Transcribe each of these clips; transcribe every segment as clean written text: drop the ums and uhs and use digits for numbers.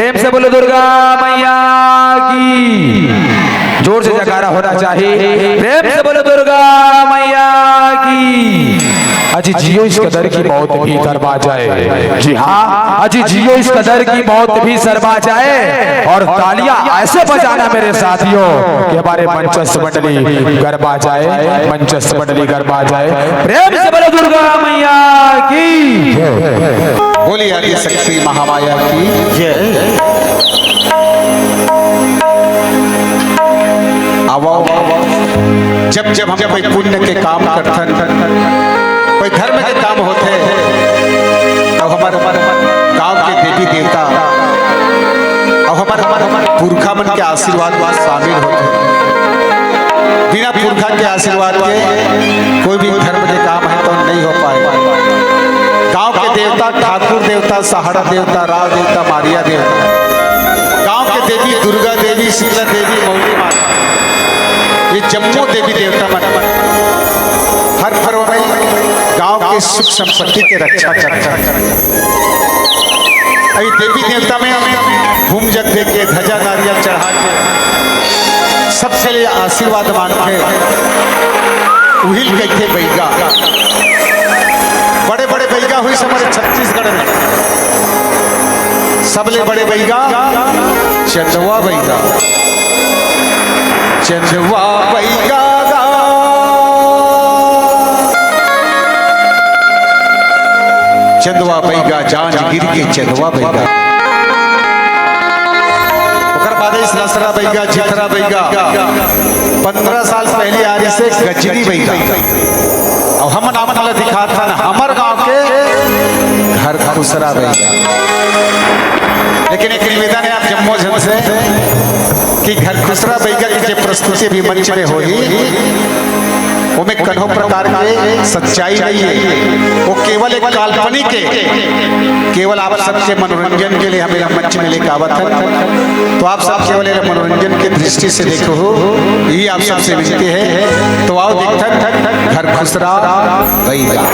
प्रेम से बोलो दुर्गा मैया की। जोर से जयकारा होना चाहिए। प्रेम से बोलो दुर्गा मैया की। अजी जियो इस कदर की मौत भी शर्मा जाए। जी हाँ, अजी जियो इस कदर की मौत भी शर्मा जाए। और तालियां ऐसे बजाना मेरे साथियों कि हमारे मंचस्थ मंडली गरबा जाए, मंचस्थ मंडली गरबा जाए। प्रेम से बोलो दुर्गा मैया की। बोलिए आदि शक्ति महामाया की जय। आओ जब जब हम कोई पुण्य के काम करते, कोई धर्म के काम होते, तो हमारे गांव के देवी देवता और हमारे पुरखा मन के आशीर्वाद शामिल होते। बिना पुरखा के आशीर्वाद के कोई भी धर्म के काम है तो नहीं हो पाएगा। गांव के देवता ठाकुर देवता, सहारा देवता, राव देवता, मारिया देवता, गांव के देवी दुर्गा देवी, शीतला देवी, मौली माता, ये जम्मू देवी देवता मन हर पर्व में गांव के सुख संपत्ति के रक्षा करता है। अभी देवी देवता में घूम जग दे के ध्वजा नारियल चढ़ा के सबसे लिए आशीर्वाद मांगते उहिल कहते बैगा। बड़े बड़े बैगा हुई हमारे छत्तीसगढ़ में, सबले बड़े बैगा चंदवा बैगा। चंदवा बैगा चंदवा बैगा जान गिर के चंदवा बैगा। नसरा बैगा, चित्रा बैगा 15 साल पहले आ रही से गजरी बैगा। और हम नाम वाला दिखा था ना हमारे गांव के घर खुसरा बैगा। लेकिन एक निवेदन है आप जम्मू जन से कि घर खुसरा बैगा की जो प्रस्तुति भी मंच में होगी वो में कन्हो प्रकार के सच्चाई नहीं है। वो केवल एक काल्पनिक है, केवल आप सबके मनोरंजन के लिए हमें मंच में लेकर आवत है। तो आप सब केवल मनोरंजन की दृष्टि से देखो हो, यही आप सबसे विनती है। तो आओ देखते घर खुसरा बैगा।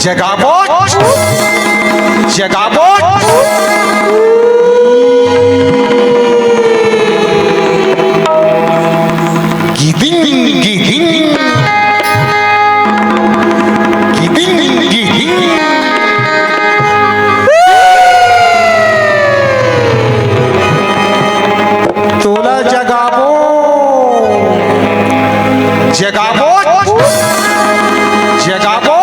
जगाबो जगाबो गिदिंग गिदिंग गिदिंग गिदिंग तोला जगाबो जगाबो जगाबो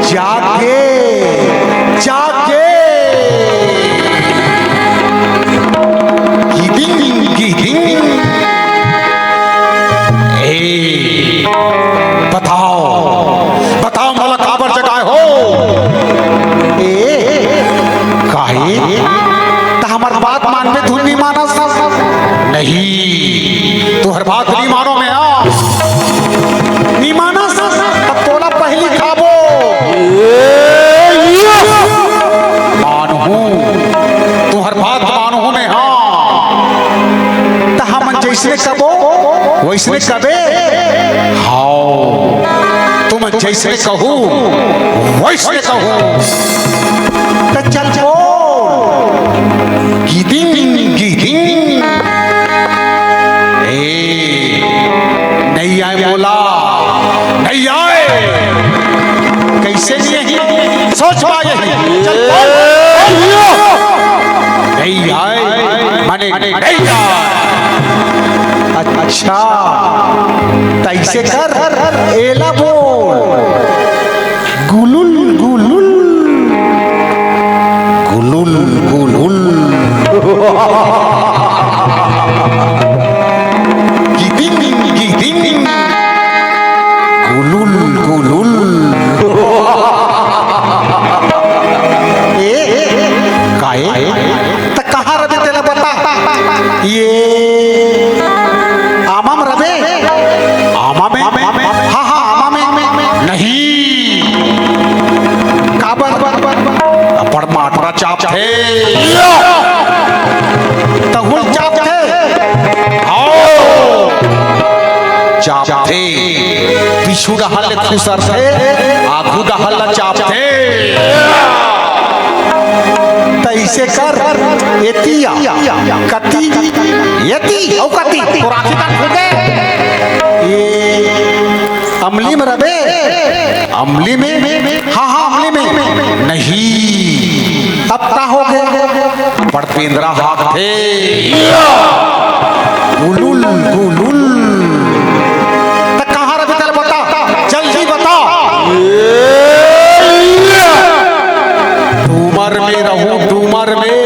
जागे जागे बताओ बताओ मला काबर जगाए हो काहे त हमार बात मानबे तू नहीं माना नहीं तू हर बात नहीं मानो में नहीं माना तब तोला पहली खाबो मानू तू हर बात मानू में त हम जैसे कबो वैसे कबे हाँ तुम जैसे कहूँ वैसे कहूँ तो चल गिदिंग नहीं आए बोला नहीं आए कैसे नहीं सोच पा यही चल नहीं आए माने नहीं आए अच्छा तैसे कर एला बोल गुलुल गुलुल गुलुल गुलुल आए तो कहाँ रबे तेला बता ये आमा में रबे आमा में हाँ हाँ आमा में नहीं काबर पर माटरा चाप थे तहुल चाप थे चाप थे पिछू डहल खुसर थे आगू डहल चाप थे तैसे कर एतिया कति यति औ कति तो राखी का खुदे ये अमली में रबे अमली में हाँ हाँ अमली में नहीं अब का हो गए पर पिंजरा हाथ थे गुलुल गुलुल तो कहाँ रबे तेल बता जल्दी बता डूमर में रहूं डूमर में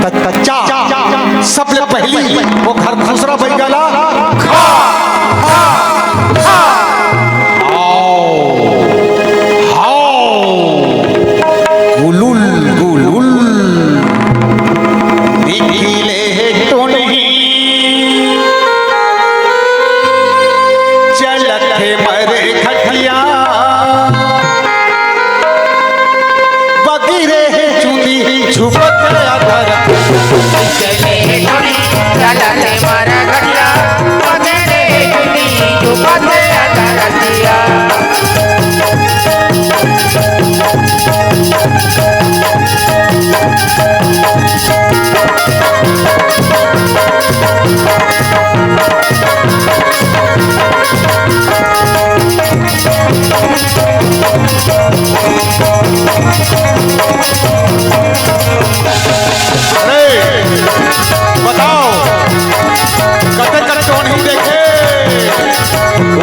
तच्चा सबले पहली वो घर दूसरा बन गया गुलुल गुलुल निकले टोनी चलत मरे खटिया बगिरे चुनी झुपत अधर चले टोनी चलते मारा घटिया बगरे चुनी झुपते अधरतिया बताओ कते कते कौन ही देखे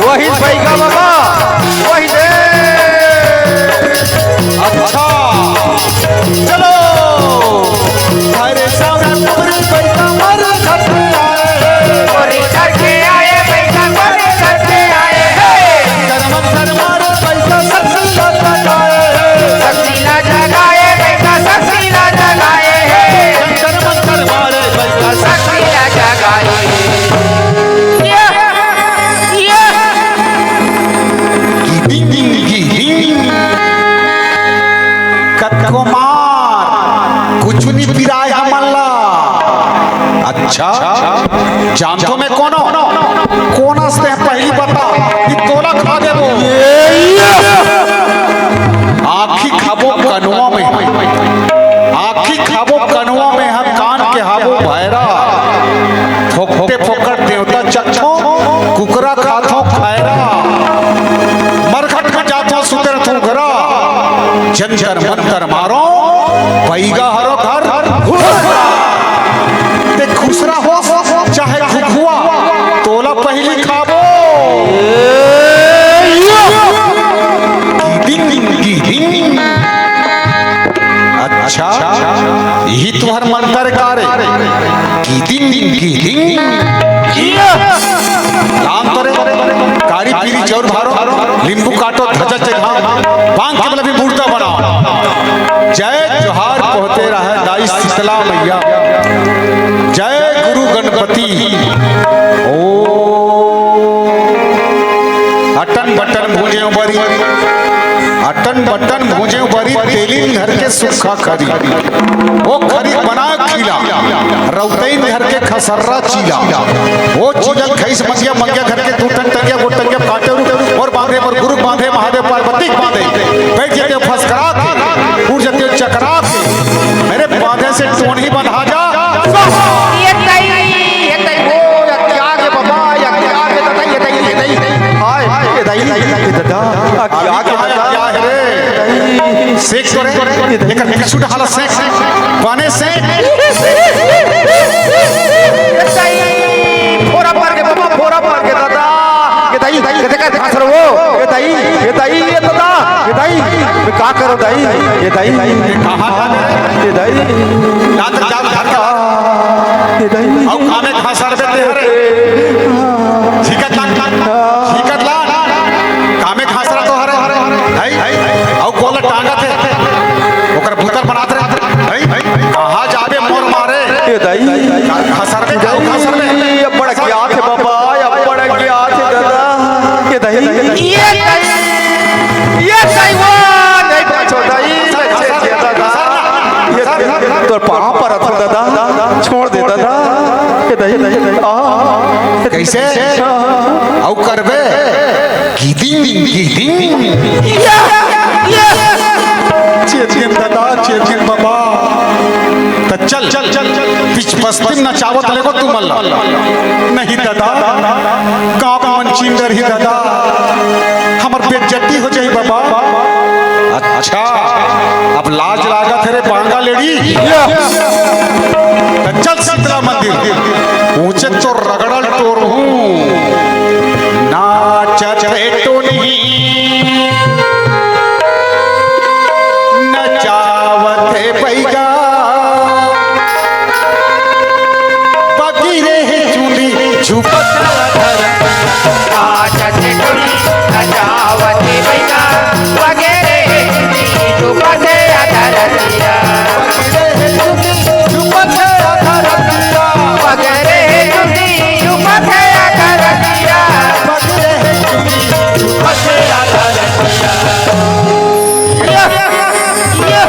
वही पैगा बाबा वही दे अच्छा चलो अरे सामने तुम्हारे पैसा मर खत्म आए गोरी करके आए पैसा गोरी करके आए कर्म मार पैसा सबसे लगाए सक्सीना जगाए पैसा सक्सीना जगाए कर्म मारे पैसा सक्सीना जगाए कत्को मार कुछ नहीं पिराए हमला अच्छा जानतो में कोनो कौन हंसते हैं पहली बता कि तोला खा दे वो आखी खाबो कनुआ में आखी खाबो कनुआ में हम कान के हाबो भैरा फोकटे फोकट देवता चक्षो कुकरा खाथो खैरा मरघट में जातो सुतर थू घरा जंजर मंतर मारो पैगा हरो घर ते खुसरा हो चाहे खुखुआ तोला पहली खाबो गिदिंग अच्छा यही तुम्हार मंतर कारे गिदिंग लाम तोरे कारी पीरी चौर भारो नींबू काटो धजा चढ़ा बांग के मतलब मूर्ता बनाओ जय जोहार कहते रहे दाई शीतला मैया जय गुरु गणपति ओ अटन बटन भूजे बरी अटन बटन भूजे बरी तेली घर के सुखा खरी वो खरी बना खिला रौतई घर के खसर्रा चीला वो चीला खैस मंगिया मंगिया घर के टूटन टंगिया वो टंगिया काटे और बांधे और गुरु बांधे महादेव पार्वती बांधे बैठ जाते फंस करा के उड़ जाते चकरा के मेरे बांधे से टोन ही बंधा जा ये तई वो त्याग बाबा या त्याग तई हाय ये दाई दादा क्या क्या है रे सेक करे लेकिन पिछू डाला सेक पाने से फोरा पर के बाबा फोरा पर के दादा ये तई कहते का खासर वो ये दाई ये दादा ये दाई मैं क्या करो दाई ये दाई कहां ये दाई ना तो जाओ घर का ये दाई और कामे खासर बेते हरे झिकत ला कामे खासरा तो हरे है ये सही वो नहीं पूछो दाई दादा ये तो पाँव पर रखो दादा छोड़ दे दादा ये दाई कैसे औ करबे गिदिंग चेचिन दादा चेचिन बाबा त चल पिछ बस्ती नचावत लेगो तू मल्ला नहीं दादा गाँव मन चिंदर ही दादा हमर बेइज्जती हो जाई बाबा अच्छा अब लाज लागत है रे बांगा लेडी त चल शीतला मंदिर ऊंचे तो रगड़ल टोर हूँ नाचत तो नहीं नचावत बैगा पगिरे चूली झुपत नाचत टोली नचावत बैगा वगैरे झुपत अधरतिया वगैरे झुपत अधरतिया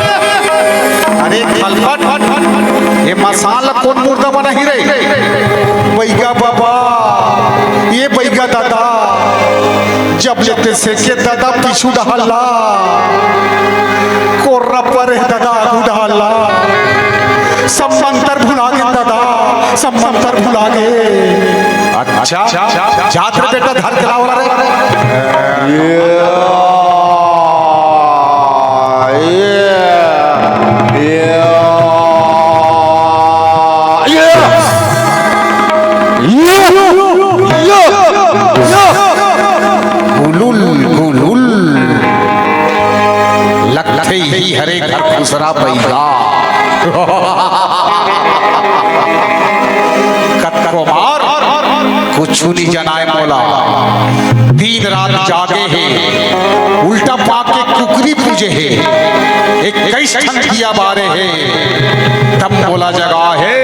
अरे खलबट ये मसाला कौन मुर्दा बना ही रे बैगा बाबा ये बैगा दादा जब लेते से के दादा पीछू डहला कोर्रा पर है दादा गुडहला सब मंत्र भुला गए दादा सब मंत्र भुला गए अच्छा जात रे बेटा धर के लाओ रे गुलुल लगते ही हरे घर खुसरा पैगा कत्को मार कुछ नहीं जनाए मोला दिन रात जागे है उल्टा पाके कुकरी पूजे है एक कई किया बारे है तब बोला जगा है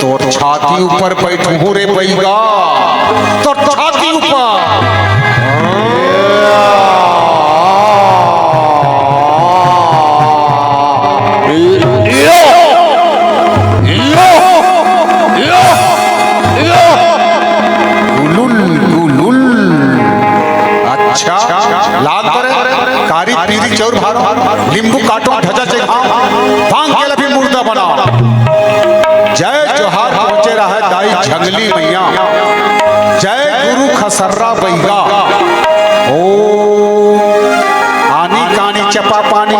तो छाती ऊपर बैठू रे बैगा तो छाती ऊपर अच्छा लाल करे कारी पीरी चौर भारो नींबू काटो ढजा से भांग के लभी मुर्दा बना जय जोहार पहुंचे रहा दाई झंगली मैया जय गुरु खसर्रा बैगा ओ आनी कानी चपा पानी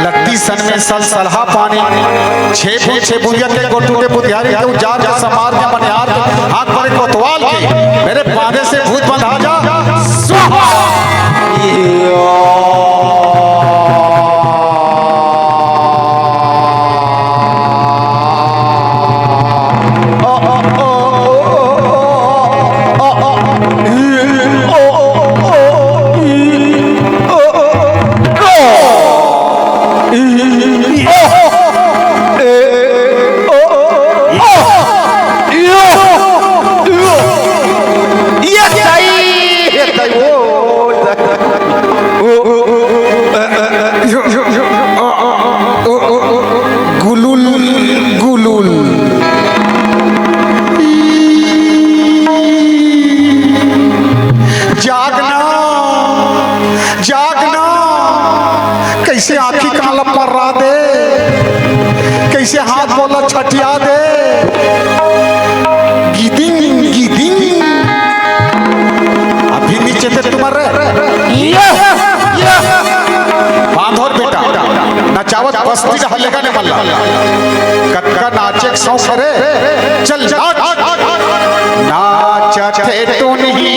लत्ती सन में सल सलहा पानी छे बुझिया के गोटू के बुधियारी के उजार के समार के मनिहार के हाथ पर कोतवाल के मेरे पादे से भूत बंधा जा स्वाहा कैसे आखी काला पर्रा दे कैसे हाथ बोला छटिया दे गिदिंग अभी नीचे से तुम्हारे बांधो बेटा नचावत बस्ती का हल्लेगा ने मल्ला कक्का नाचे सौ करे चल नाचते तो नहीं